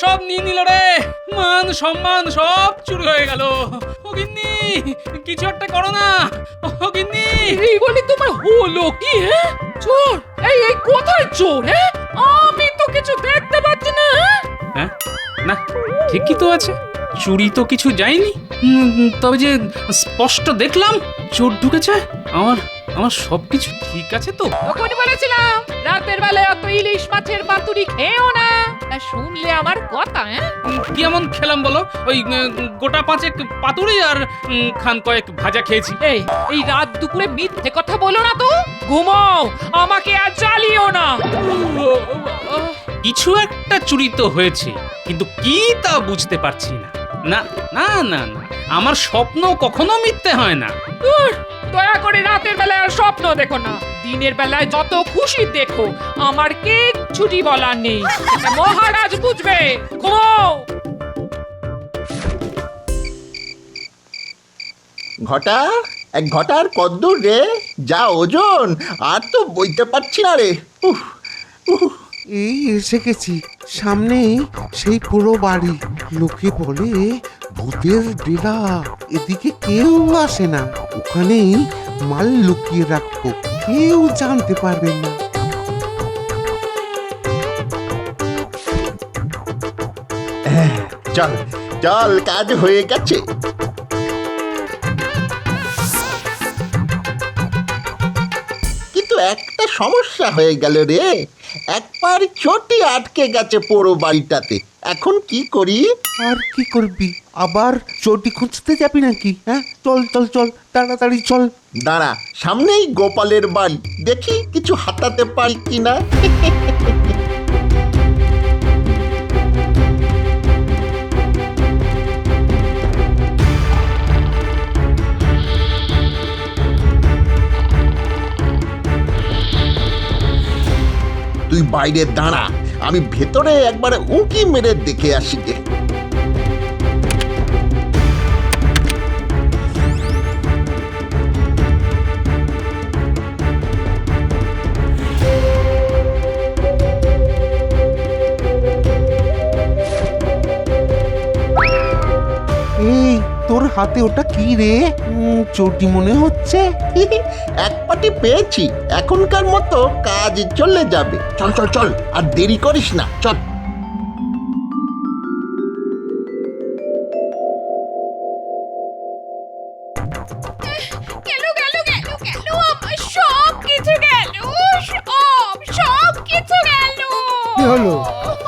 সব নিয়ে নিল রে, মান সম্মান সব চুরি হয়ে গেল। ও গিন্নি, কিছু একটা করো না। ও গিন্নি, এই বলি তোমার হলো কি? হ্যাঁ, চোর? এই কোথায় চোর? হ্যাঁ, আমি তো কিছু দেখতে পাচ্ছি না। হ্যাঁ না, ঠিকই তো আছে, চুরি তো কিছু যায়নি। তবে যে স্পষ্ট দেখলাম চোর ঢুকেছে। আমার আমার সবকিছু ঠিক আছে তো? তখনই বলেছিলাম রাতের বেলায় অত ইলিশ মাছের পাতুরি খেও না। তা শুনলে আমার কথা? হ্যাঁ, কি এমন খেলাম বলো? ওই গোটা পাঁচেক পাতুরি আর খান কয়েক ভাজা খেয়েছি। এই রাত দুপুরে মিথ্যে কথা বলো না তো। ঘুমাও, আমাকে আর জ্বালিও না। কিছু একটা চুরি তো হয়েছে, কিন্তু কি তা বুঝতে পারছি না। না না না না, আমার স্বপ্ন কখনো মিথ্যে হয় না। দয়া করে রাতের বেলায় আর স্বপ্ন দেখো না। দিনের বেলায় যত খুশি দেখো, আমার কিচ্ছুটি বলার নেই। এটা মহারাজ বুঝবে। ঘুমাও। ঘটা, এক ঘটার কদ্দূর রে? যা ওজন, আর তো বইতে পারছি না রে। উফ উফ। এই এসে গেছি, সামনেই সেই পুরো বাড়ি। লোকে বলে ভূতের ডেরা, এদিকে কেউ আসে না। ওখানেই মাল লুকিয়ে রাখবো, কেউ জানতে পারবে না। চল চল, কাজ হয়ে গেছে। কিন্তু একটা সমস্যা হয়ে গেল রে, একবার চটি আটকে গেছে পুরো বাড়িটাতে। এখন কি করি? আর কি করবি? আবার চটি খুঁজতে যাবি নাকি? হ্যাঁ, চল চল চল, তাড়াতাড়ি চল। দাঁড়া, সামনেই গোপালের বাড়ি, দেখি কিছু হাতাতে পারি কিনা। তুই বাইরে দাঁড়া, আমি ভেতরে একবার উঁকি মেরে দেখে আসি গে। এই তোর হাতে ওটা কি রে? চটি মনে হচ্ছে। এক পাটি পেয়েছি, এখনকার মতো কাজ চলে যাবে। চল চল চল, আর দেরি করিস না, চল। গেল গেল গেল গেল, আমার সব কিছু গেল। সব কিছু গেল। কি হলো?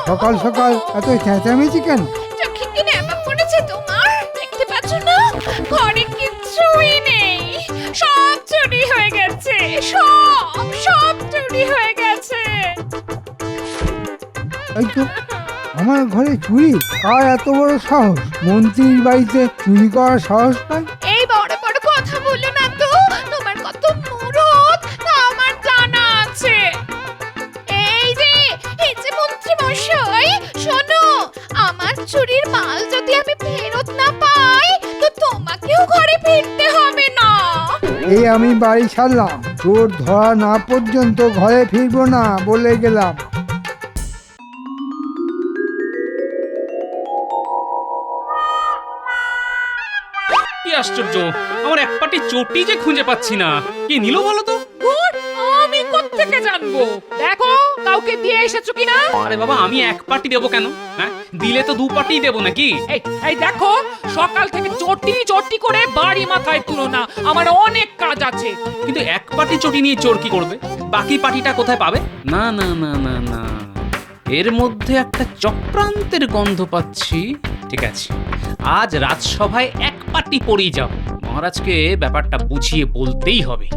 সকাল সকাল এত চেঁচামেচি কেন? চোখে কি নেমা পড়েছে তোমার? দেখতে পাচ্ছ না, ঘরে কিচ্ছুই নেই। সব চুরি হয়ে গেছে। সব চুরি হয়ে গেছে। এই তো, আমার ঘরে চুরি? আর এত বড় সাহস? মন্ত্রীর বাড়িতে চুরি করার সাহস পায়? এই বড় বড় কথা বলো না তো। তোমার কত মুরত তা আমার জানা আছে। এই যে মন্ত্রী মশাই, শোনো, আমার চুরির মাল যদি আমি ফেরত না পাই, তো তোমাকেও ঘরে ফিরতে হবে না। এই আমি বাড়ি ছাড়লাম, চোর ধরা না পর্যন্ত ঘরে ফিরবো না বলে গেলাম। কি আশ্চর্য, আমার এক পাটি চটি যে খুঁজে পাচ্ছি না। কে নিল বলো তো? ধুর, আমি কোত্থেকে জানবো? দেখো, কাউকে দিয়ে এসেছো কিনা। আরে বাবা, আমি এক পাটি দেবো কেন? হ্যাঁ, দিলে তো দু পাটি দেবো নাকি? এই দেখো, সকাল থেকে চটি চটি করে বাড়ি মাথায় তুলো না, আমার অনেক কাজ আছে। কিন্তু এক পাটি চটি নিয়ে চোর কি করবে? বাকি পাটিটা কোথায় পাবে? না না না না না, এর মধ্যে একটা চক্রান্তের গন্ধ পাচ্ছি। ঠিক আছে, আজ রাজসভায় এক পাটি পড়েই যাব। মহারাজকে ব্যাপারটা বুঝিয়ে বলতেই হবে।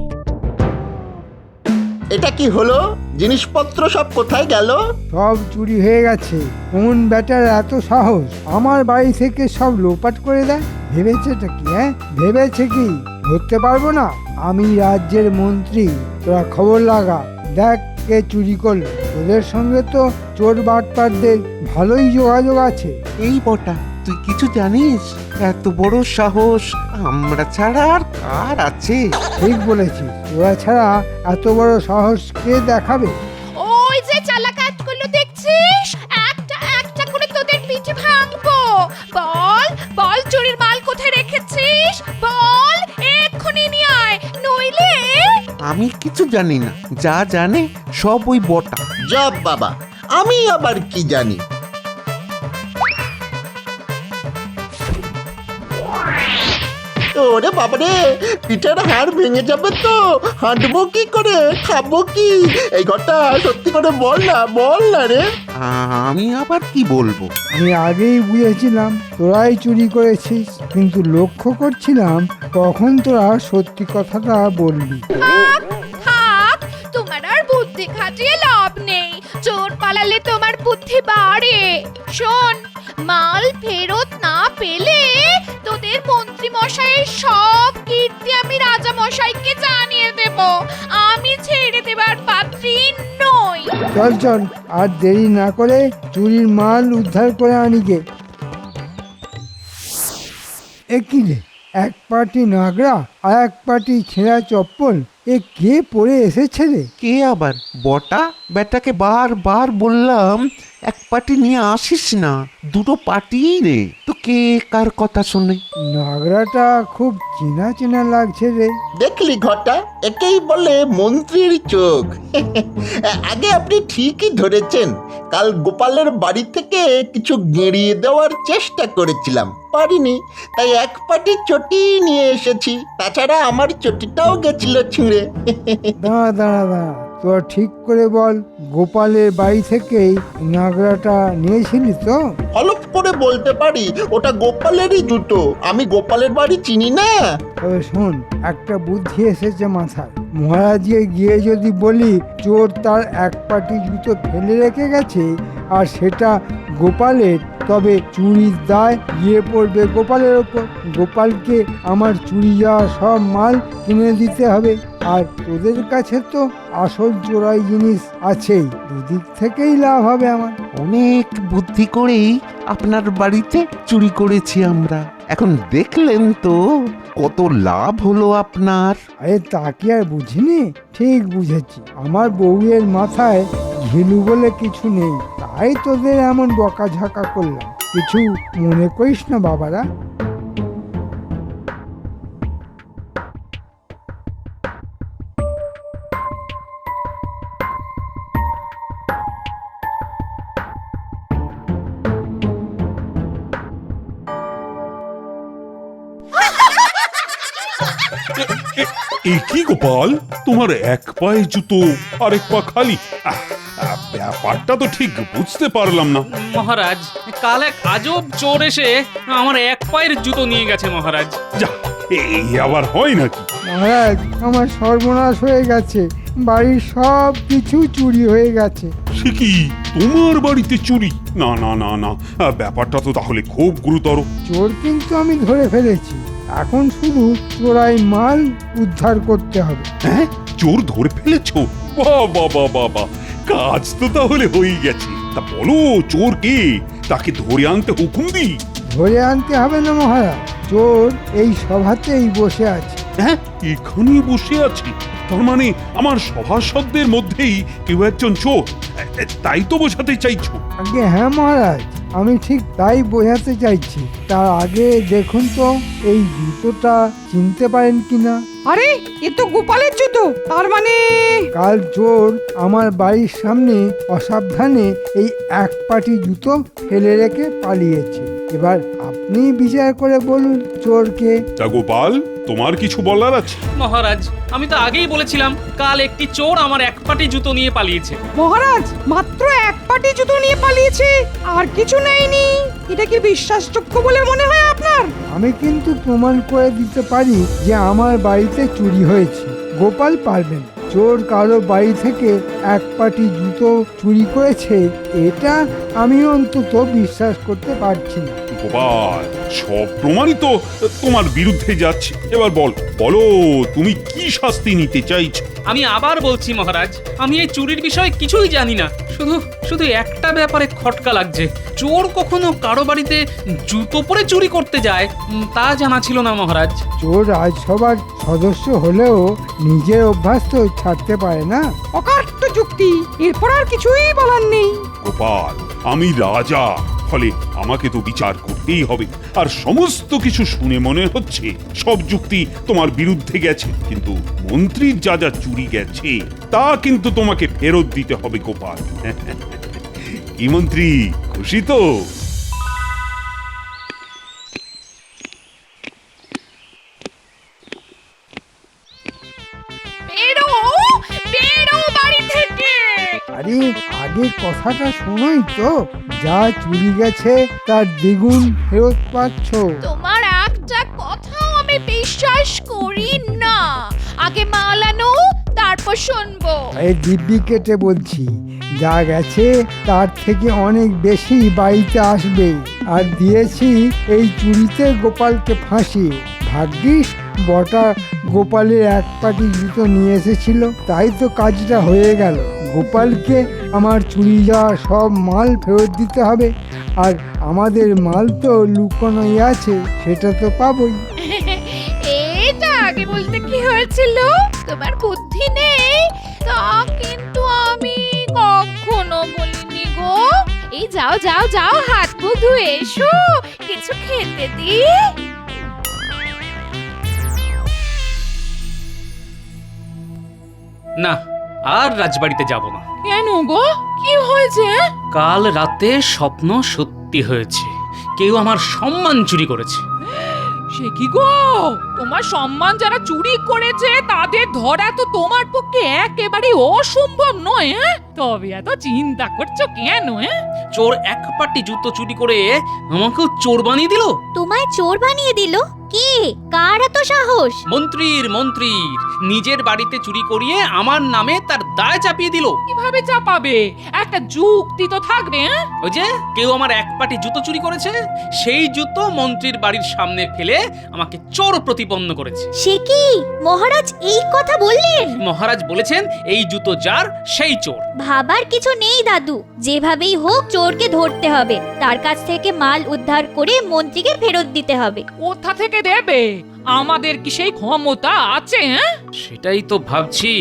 এটা কি হলো? জিনিসপত্র সব কোথায় গেল? সব চুরি হয়ে গেছে। কোন ব্যাটার এত সাহস আমার বাড়ি থেকে সব লোপাট করে দেয়? ভেবেছেটা কি? হ্যাঁ, ভেবেছে কি ধরতে পারবো না? আমি রাজ্যের মন্ত্রী, তোরা খবর লাগা, দেখ কে চুরি করলো। তোদের সঙ্গে তো চোর বাটপারদের ভালোই যোগাযোগ আছে। এই বটা, তুই কিছু জানিস? এত বড় সাহস আমরা ছাড়া আর কার আছে? ঠিক বলেছিস, তোরা ছাড়া এত বড় সাহস কে দেখাবে? ওই যে চালাকাতগুলো দেখছিস, একটা একটা করে তোদের আমি কিছু জানি না, যা জানে সব ওই বটা। জব বাবা, আমি আবার কি জানি? ওরে বাবারে, পিঠের হাড় ভেঙে যাবে তো, হাঁটবো কি করে, খাবো কি? এই ঘরটা সত্যি করে বল না রে। আমি আবার কি বলবো? আমি আগেই বুঝেছিলাম তোরাই চুরি করেছিস, কিন্তু লক্ষ্য করছিলাম কখন তোরা সত্যি কথাটা বলবি। থাক, তোমার আর বুদ্ধি খাটিয়ে লাভ নেই। চোর পালালে তোমার বুদ্ধি বাড়ে। শোন, মাল ফেরত না পেলে তোদের মন্ত্রী মশাইয়ের সব কীর্তি আমি রাজা মশাইকে জানিয়ে দেব। আমি ছেড়ে দেবার পাত্রী নই। চল চল, আর দেরি না করে চুরির মাল উদ্ধার করে আনি গে। একই রে, এক পাটি নাগরা আর এক পাটি ছেঁড়া চপ্পল, এ কে পরে এসেছে রে? কে আবার? বটা? বেটাকে বারবার বললাম এক পাটি নিয়ে আসিস না, দুটো পাটি রে। তো কে কার কথা শোনে? নাগরাটা খুব চেনা চেনা লাগছে রে। দেখলি ঘটা, একেই বলে মন্ত্রীর চোখ। আগে আপনি ঠিকই ধরেছেন। কাল গোপালের বাড়ি থেকে কিছু গেঁড়িয়ে দেওয়ার চেষ্টা করেছিলাম, পারিনি, তাই এক পাটি চটি নিয়ে এসেছি। তাছাড়া আমার চটিটাও গেছিল ছিঁড়ে। দাঁড়া দাঁড়া দাঁড়া, তোর ঠিক করে বল, গোপালের বাড়ি থেকেই নাগরাটা নিয়েছিলি তো? হলফ করে বলতে পারি ওটা গোপালেরই জুতো। আমি গোপালের বাড়ি চিনি না। তবে শোন, একটা বুদ্ধি এসেছে মাথায়। মহারাজকে গিয়ে যদি বলি চোর তার এক পাটি জুতো ফেলে রেখে গেছে আর সেটা গোপালের, তবে চুরির দায় গিয়ে পড়বে গোপালের ওপর। গোপালকে আমার চুরি যাওয়া সব মাল কিনে দিতে হবে, আর তোদের কাছে তো আসল চোরাই জিনিস আছেই। দুদিক থেকেই লাভ হবে আমার। অনেক বুদ্ধি করেই আপনার বাড়িতে চুরি করেছি আমরা। এখন দেখলেন তো কত লাভ হলো আপনার। আরে তা কি আর বুঝিনি? ঠিক বুঝেছি। আমার বউয়ের মাথায় ঘিলু বলে কিছু নেই, তাই তোদের এমন বকাঝকা করলাম। কিছু মনে করিস না বাবারা। এ কি গোপাল, তোমার এক পায়ে জুতো আর এক পা খালি? ব্যাপারটা তো ঠিক বুঝতে পারলাম না। মহারাজ, কাল এক আজব চোর এসে আমার এক পায়ের জুতো নিয়ে গেছে মহারাজ। যা, এই আবার হয় নাকি? মহারাজ, আমার সর্বনাশ হয়ে গেছে। বাড়ির সব কিছু চুরি হয়ে গেছে। সে কি, তোমার বাড়িতে চুরি? না না না না, ব্যাপারটা তো তাহলে খুব গুরুতর। চোর কিন্তু আমি ধরে ফেলেছি, এখন শুধু চোরাই মাল উদ্ধার করতে হবে। হ্যাঁ, চোর ধরে ফেলেছো? বাহ বাহ বাহ বাহ বাহ, কাজ তো তাহলে হয়ে গেছে। তা বলো, চোর কে? তাকে ধরে আনতে হুকুম দিই। ধরে আনতে হবে না মহারাজ, চোর এই সভাতেই বসে আছে। হ্যাঁ, এখানেই বসে আছি? তার মানে আমার সভাসদদের মধ্যেই কেউ একজন চোর, তাই তো বোঝাতে চাইছো? আগে হ্যাঁ মহারাজ, আমি ঠিক তাই বোঝাতে চাইছি। তার আগে দেখুন তো এই জুতোটা চিনতে পারেন কিনা। আরে, এ তো গোপালের জুতো। তার মানে কাল চোর আমার বাড়ির সামনে অসাবধানে এই এক পাটি জুতো ফেলে রেখে পালিয়েছে। এবার আপনি বিচার করে বলুন চোরকে। তা গোপাল, তোমার কিছু বলার আছে? মহারাজ, আমি তো আগেই বলেছিলাম কাল একটি চোর আমার এক পাটি জুতো নিয়ে পালিয়েছে। মহারাজ মাত্র এক পাটি জুতো নিয়ে পালিয়েছে, আর কিছু নেয়নি। এটা কি বিশ্বাসযোগ্য বলে মনে হয় আপনার? আমি কিন্তু প্রমাণ করে দিতে পারি যে আমার বাড়িতে চুরি হয়েছে। গোপাল পারবেন। চোর কারো বাড়ি থেকে এক পাটি জুতো চুরি করেছে, এটা আমি অন্তত বিশ্বাস করতে পারছি না। গোপাল, সব প্রমাণই তো তোমার বিরুদ্ধে যাচ্ছে। এবার বলো তুমি কি শাস্তি নিতে চাইছো? আমি আবার বলছি মহারাজ, আমি এই চুরির বিষয়ে কিছুই জানি না। শুধু একটা ব্যাপারে খটকা লাগছে। চোর কখনো কারো বাড়িতে জুতো পরে চুরি করতে যায় তা জানা ছিল না মহারাজ। চোর রাজসভার সদস্য হলেও নিজের অভ্যাস তো ছাড়তে পারে না। অকাট্য যুক্তি, এরপর আর কিছুই বলার নেই। গোপাল, আমি রাজা, ফলে আমাকে তো বিচার করতেই হবে। আর সমস্ত কিছু শুনে মনে হচ্ছে সব যুক্তি তোমার বিরুদ্ধে গেছে, কিন্তু মন্ত্রীর যা যা চুরি গেছে তা কিন্তু তোমাকে ফেরত দিতে হবে গোপাল। কি মন্ত্রী, খুশি তো? বেরো বেরো বাড়ি থেকে। আরে আগে কথাটা শোনোই তো, যা চুরি গেছে তার দ্বিগুণ ফেরত পাচ্ছ। তোমার একটা কথাও আমি বিশ্বাস করি না। আগে মাল আনো, তারপর শুনবো। এই দিব্যি কেটে বলছি, যা গেছে তার থেকে অনেক বেশি বাড়িতে আসবে। আর দিয়েছি এই চুরিতে গোপালকে ফাঁসিয়ে। ভাগ্যিস বটা গোপালের এক পাটি জুতো নিয়ে এসেছিল, তাই তো কাজটা হয়ে গেল। গোপালকে আমার চুরি যাওয়া সব মাল ফেরত দিতে হবে, আর আমাদের মাল তো লুকোনোই আছে, সেটা তো পাবোই। এটা আগে বলতে কি হয়েছিল? তোমার বুদ্ধি নেই তা কিন্তু আমি কখনো বলিনি গো। এই যাও যাও যাও, হাত মুখ ধুয়ে এসো, কিছু খেতে দি। না, আর রাজবাড়িতে যাব না। কেন গো, কি হয়েছে? কাল রাতে স্বপ্ন সত্যি হয়েছে, কেউ আমার সম্মান চুরি করেছে। সে কি গো, তোমার সম্মান যারা চুরি করেছে তাদের ধরা তো তোমার পক্ষে একেবারে অসম্ভব নয়। তবে এত চিন্তা করছো কেন? চোর এক পাটি জুতো চুরি করে আমাকেও চোর বানিয়ে দিল। তোমায় চোর বানিয়ে দিল? কে? কার এত সাহস? মন্ত্রীর নিজের বাড়িতে চুরি করিয়ে আমার নামে তার দায় চাপিয়ে দিল। কিভাবে চাপাবে? একটা যুক্তি তো থাকবে। ওই যে কেউ আমার এক পাটি জুতো চুরি করেছে, সেই জুতো মন্ত্রীর বাড়ির সামনে ফেলে আমাকে চোর প্রতিপন্ন করেছে। সে কি মহারাজ এই কথা বললেন? মহারাজ বলেছেন এই জুতো যার সেই চোর। ভাবার কিছু নেই দাদু, যেভাবেই হোক চোরকে ধরতে হবে, তার কাছ থেকে মাল উদ্ধার করে মন্ত্রীকে ফেরত দিতে হবে। কোথা থেকে দেবে? আমাদের কি সেই ক্ষমতা আছে? সেটাই তো ভাবছি।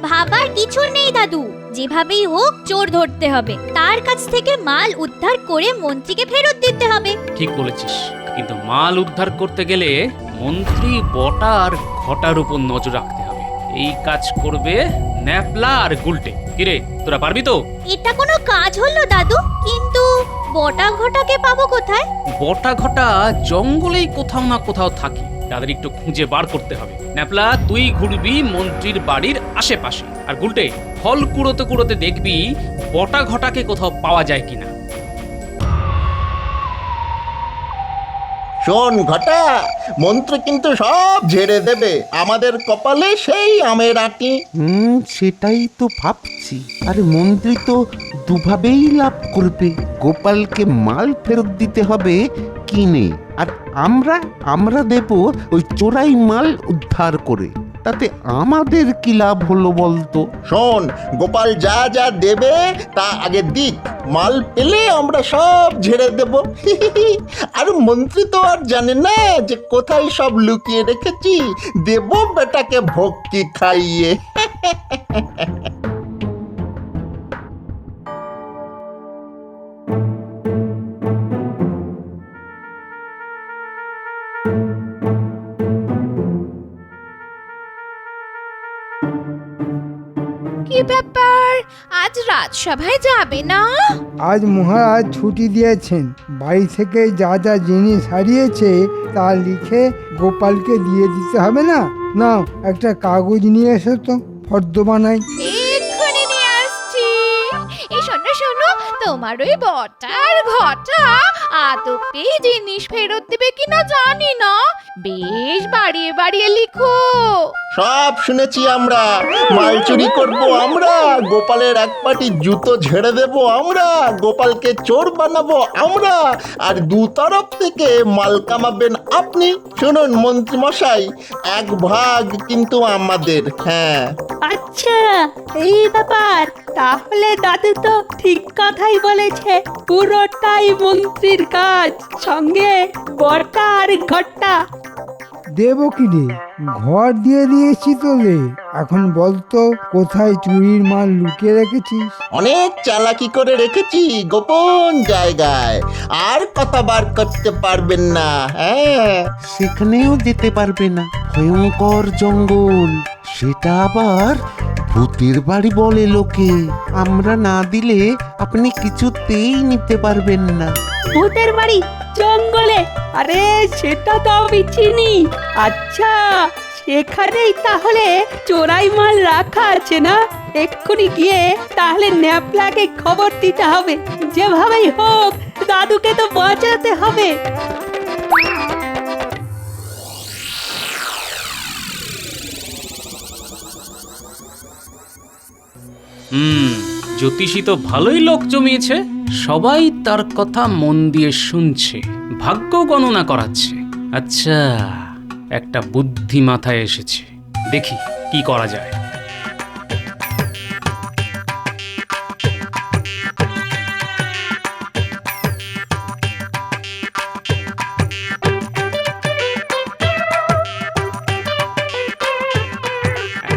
ভাবার কিছু নেই দাদু, যেভাবেই হোক চোর ধরতে হবে, তার কাছ থেকে মাল উদ্ধার করে মন্ত্রীকে ফেরত দিতে হবে। ঠিক বলেছিস, কিন্তু মাল উদ্ধার করতে গেলে মন্ত্রী বটা আর ঘটার উপর নজর রাখতে হবে। এই কাজ করবে ন্যাপলা আর গুলটে। কিরে, তোরা পারবি তো? এটা কোনো কাজ হলো দাদু? কিন্তু বটা ঘটাকে পাবো কোথায়? বটা ঘটা জঙ্গলেই কোথাও না কোথাও থাকে, তাদের একটু খুঁজে বার করতে হবে। ন্যাপলা, তুই ঘুরবি মন্ত্রীর বাড়ির আশেপাশে, আর গুলটে ফল কুড়োতে কুড়োতে দেখবি বটা ঘটাকে কোথাও পাওয়া যায় কিনা। শোন ঘটা, মন্ত্রী কিন্তু সব ঝেড়ে দেবে, আমাদের কপালে সেই আমের আঁটি। সেটাই তো ভাবছি। আরে মন্ত্রী তো দুভাবেই লাভ করবে, গোপালকে মাল ফেরত দিতে হবে কিনে, আর আমরা দেব ওই চোরাই মাল উদ্ধার করে। তাতে আমাদের কি লাভ হলো বলতো? শোন, গোপাল যা যা দেবে তা আগে দিক, মাল পেলে আমরা সব ঝেড়ে দেব। আর মন্ত্রী তো আর জানে না যে কোথায় সব লুকিয়ে রেখেছি, দেব বেটাকে ভক্তি খাইয়ে। কি ব্যাপার, আজ রাজসভায় যাবে না? আজ মহারাজ ছুটি দিয়েছেন, বাড়ি থেকে যা যা জিনিস হারিয়েছে তা লিখে গোপালকে দিয়ে দিতে হবে না? নাও একটা কাগজ নিয়ে এসো তো, ফর্দ বানাই। এক্ষুনি নিয়ে আসছি। এই শোনো শোনো, তোমার ওই বটার ঘটা আদপে জিনিস ফেরত দেবে কিনা জানি না, বেশ বাড়িয়ে বাড়িয়ে লিখো। সব শুনেছি আমরা, মাল চুরি করবো আমরা, গোপালের এক পাটি জুতো ঝেড়ে দেবো আমরা, গোপালকে চোর বানাবো আমরা, আর দু তরফ থেকে মাল কামাবেন আপনি। শুনুন মন্ত্রী মশাই, এক ভাগ কিন্তু আমাদের। হ্যাঁ, আচ্ছা, এই ব্যাপার। তাহলে দাদু তো ঠিক কথাই বলেছে, পুরোটাই মন্ত্রীর কাজ, সঙ্গে বর্তা আর ঘট্টা। দেবো কি রে? ঘর দিয়ে দিয়েছি তোদের, এখন বলতো কোথায় চুরির মাল লুকিয়ে রেখেছিস? অনেক চালাকি করে রেখেছি গোপন জায়গায়, আর কথা বার করতে পারবেন না। হ্যাঁ, সেখানেও যেতে পারবে না, ভয়ঙ্কর জঙ্গল। সেটা আবার ভূতের বাড়ি বলে লোকে। আমরা না দিলে আপনি কিছুতেই নিতে পারবেন না। ভূতের বাড়ি জঙ্গলে? আরে সেটা তো আমি চিনি। আচ্ছা, সেখানেই তাহলে চোরাই মাল রাখা আছে না? এক্ষুনি গিয়ে তাহলে ন্যাপলাকে খবর দিতে হবে। যেভাবেই হোক দাদুকে তো বাঁচাতে হবে। জ্যোতিষী তো ভালোই লোক জমিয়েছে, সবাই তার কথা মন দিয়ে শুনছে, ভাগ্য গণনা করাচ্ছে। আচ্ছা, একটা বুদ্ধি মাথায় এসেছে, দেখি কি করা যায়।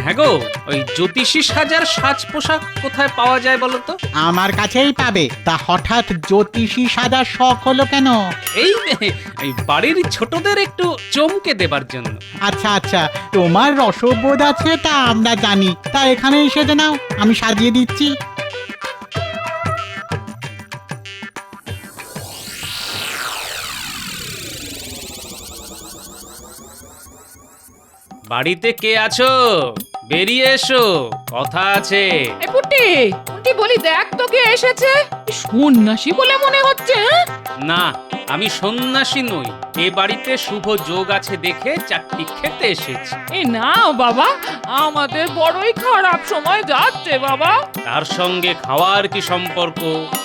হ্যাঁ গো, ওই জ্যোতিষী সাজার সাজ পোশাক কোথায় পাওয়া যায় বলো তো? আমার কাছেই পাবে। তা হঠাৎ জ্যোতিষী সাজার শখ হলো কেন? এই বাড়ির ছোটদের একটু চমকে দেবার জন্য। আচ্ছা আচ্ছা, তোমার রসবোধ আছে তা আমরা জানি। তা এখানেই সেজে নাও, আমি সাজিয়ে দিচ্ছি। বাড়িতে কে আছো? বেরিয়ে এসো, কথা আছে। এ পুটি, পুটি বলি দেখ তো কে এসেছে। সন্ন্যাসী বলে মনে হচ্ছে। হ্যাঁ? না, আমি সন্ন্যাসী নই, এ বাড়িতে শুভ যোগ আছে দেখে চাকরি খেতে এসেছি। এ না বাবা, আমাদের বড়ই খারাপ সময় যাচ্ছে বাবা। তার সঙ্গে খাওয়ার কি সম্পর্ক?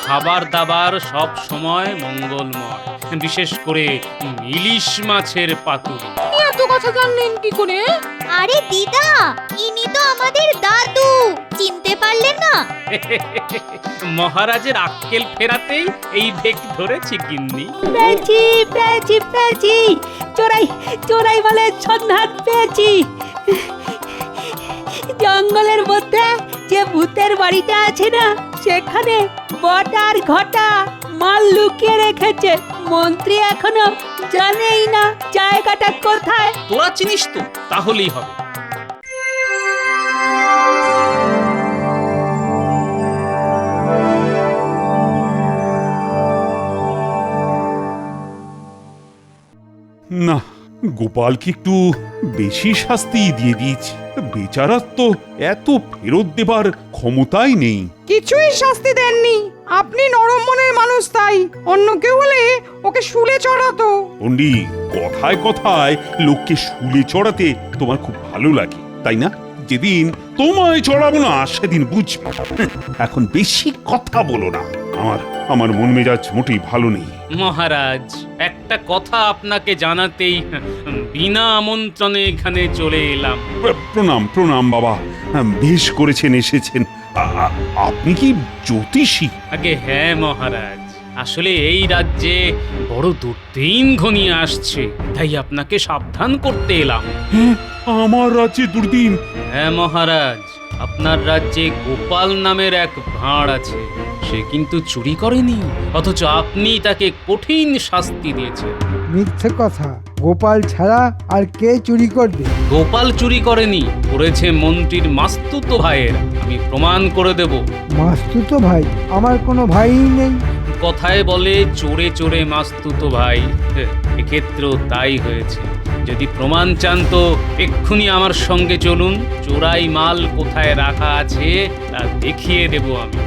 খাবার দাবার সব সময় মঙ্গলময়, বিশেষ করে ইলিশ মাছের পাতুরি। এত কথা জানলেন কি করে? আরে দিদা, ইনি তো আমাদের দাদু, চিনতে পারলেন না? মহারাজের আক্কেল ফেরাতেই এই ভেক ধরেছি গিন্নি। পেয়েছি পেয়েছি পেয়েছি, চোরাই চোরাই মালের সন্ধান পেয়েছি। জঙ্গলের মধ্যে যে ভূতের বাড়িটা আছে না, সেখানে বটার ঘটা মাল লুকিয়ে রেখেছে। মন্ত্রী এখনো জানেই না জায়গাটা কোথায়। তোরা চিনিস তো, তাহলেই হবে। না, গোপালকে একটু বেশি শাস্তি দিয়ে দিয়েছি। বেচারার তো এত ফেরত দেবার ক্ষমতাই নেই। কিছুই শাস্তি দেননি। আপনি নরম মনের মানুষ, তাই অন্য কেউ হলে ওকে শুলে চড়াতো। পণ্ডিত, কথায় কথায় লোককে শুলে চড়াতে তোমার খুব ভালো লাগে, তাই না? যেদিন তোমায় চড়াবো না সেদিন বুঝবে। এখন বেশি কথা বলো না, আমার মন মেজাজ মোটেই ভালো নেই। মহারাজ, একটা কথা আপনাকে জানাতেই বিনা আমন্ত্রণে এখানে চলে এলাম। প্রণাম প্রণাম বাবা, বেশ করেছেন এসেছেন। আপনি কি জ্যোতিষী? আগে হ্যাঁ মহারাজ, আসলে এই রাজ্যে বড় দুর্দিন ঘনিয়ে আসছে, তাই আপনাকে সাবধান করতে এলাম। আমার রাজ্যে দুর্দিন? হ্যাঁ মহারাজ, আপনার রাজ্যে গোপাল নামের এক ভাঁড় আছে। সে কিন্তু চুরি করেনি, অথচ আপনি তাকে কঠিন শাস্তি দিয়েছেন। মিথ্যে কথা, গোপাল ছাড়া আর কে চুরি করবে? গোপাল চুরি করেনি, করেছে মন্ত্রীর মাস্তুতো ভাইয়ের। আমি প্রমাণ করে দেব। মাস্তুতো ভাই? আমার কোনো ভাইই নেই। কথায় বলে চোরে চোরে মাস্তুতো ভাই, এক্ষেত্রেও তাই হয়েছে। যদি প্রমাণ চান তো এক্ষুনি আমার সঙ্গে চলুন, চোরাই মাল কোথায় রাখা আছে তা দেখিয়ে দেব আমি।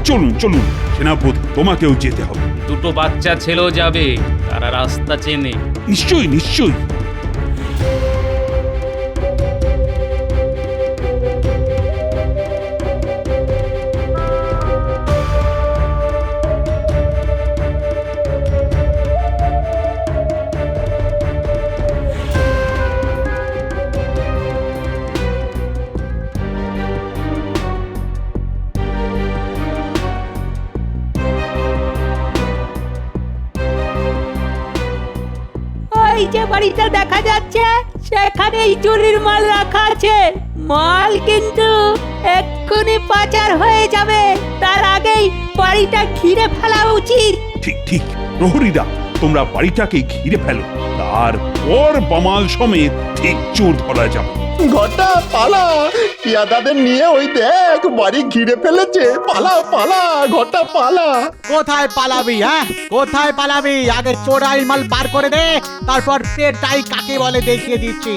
চলুন চলুন সেনাপতি, তোমাকেও যেতে হবে। দুটো বাচ্চা ছেলেও যাবে, তারা রাস্তা চেনে। নিশ্চয়ই নিশ্চয়ই। ওই যে বাড়িটা দেখা যাচ্ছে সেখানেই চুরির মাল রাখা আছে। মাল কিন্তু এক্ষুনি পাচার হয়ে যাবে, তার আগেই বাড়িটা ঘিরে ফেলা উচিত। ঠিক ঠিক, প্রহরীরা তোমরা বাড়িটাকে ঘিরে ফেলো, তারপর বামাল সমেত ঠিক চোর ধরা যাবে। ঘটা পালা, পিয়াদাদের নিয়ে ওই দেখ বাড়ি ঘিরে ফেলেছে। পালা পালা ঘটা পালা। কোথায় পালাবি? হ্যাঁ, কোথায় পালাবি? আগে চোরাই মাল বার করে দে, তারপর পেটাই কাকে বলে দেখিয়ে দিচ্ছি।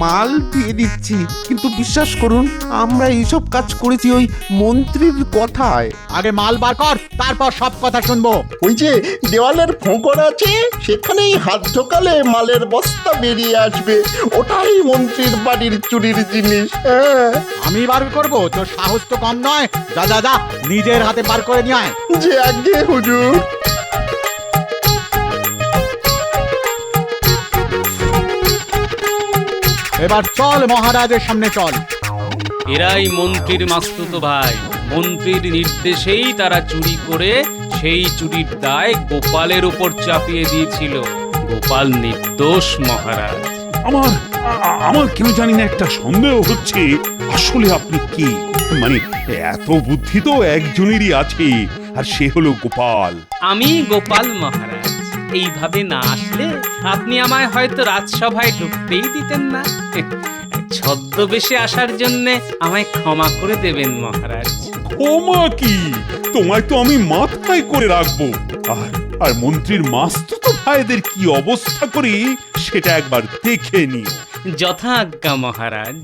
মাল দিয়ে দিচ্ছি, কিন্তু বিশ্বাস করুন আমরা এইসব কাজ করেছি ওই মন্ত্রীর কথায়। আগে মাল বার কর, তারপর সব কথা শুনবো। ওই যে দেওয়ালের ফোঁকর আছে, সেখানেই হাত ঢোকালে মালের বস্তা বেরিয়ে আসবে। ওটাই মন্ত্রীর বাড়ির চুরির জিনিস। হ্যাঁ, আমি বার করব? তোর সাহস তো কম নয়। যা যা যা, নিজের হাতে বার করে নিয়ে আয়। যে আগে হুজুর। এবার চল মহারাজের সামনে চল। এরাই মন্ত্রীর মাস্তুতো ভাই। মন্ত্রীর নির্দেশেই তারা চুরি করে সেই চুরির দায় গোপালের উপর চাপিয়ে দিয়েছিল। গোপাল নির্দোষ মহারাজ। আমার কেন জানি না একটা সন্দেহ হচ্ছে, আসলে আপনি কি? মানে এত বুদ্ধি তো একজনেরই আছে, আর সে হলো গোপাল। আমি গোপাল মহারাজ। এইভাবে না আসলে আপনি আমায় হয়তো রাজসভায় ঢুকতেই দিতেন না। ছদ্মবেশে আসার জন্য আমায় ক্ষমা করে দেবেন মহারাজ। ক্ষমা কি? তোমায় তো আমি মাথায় করে রাখবো। আর মন্ত্রীর মাস্তুতো ভাইদের কি অবস্থা করি সেটা একবার দেখে নিও। যথা আজ্ঞা মহারাজ।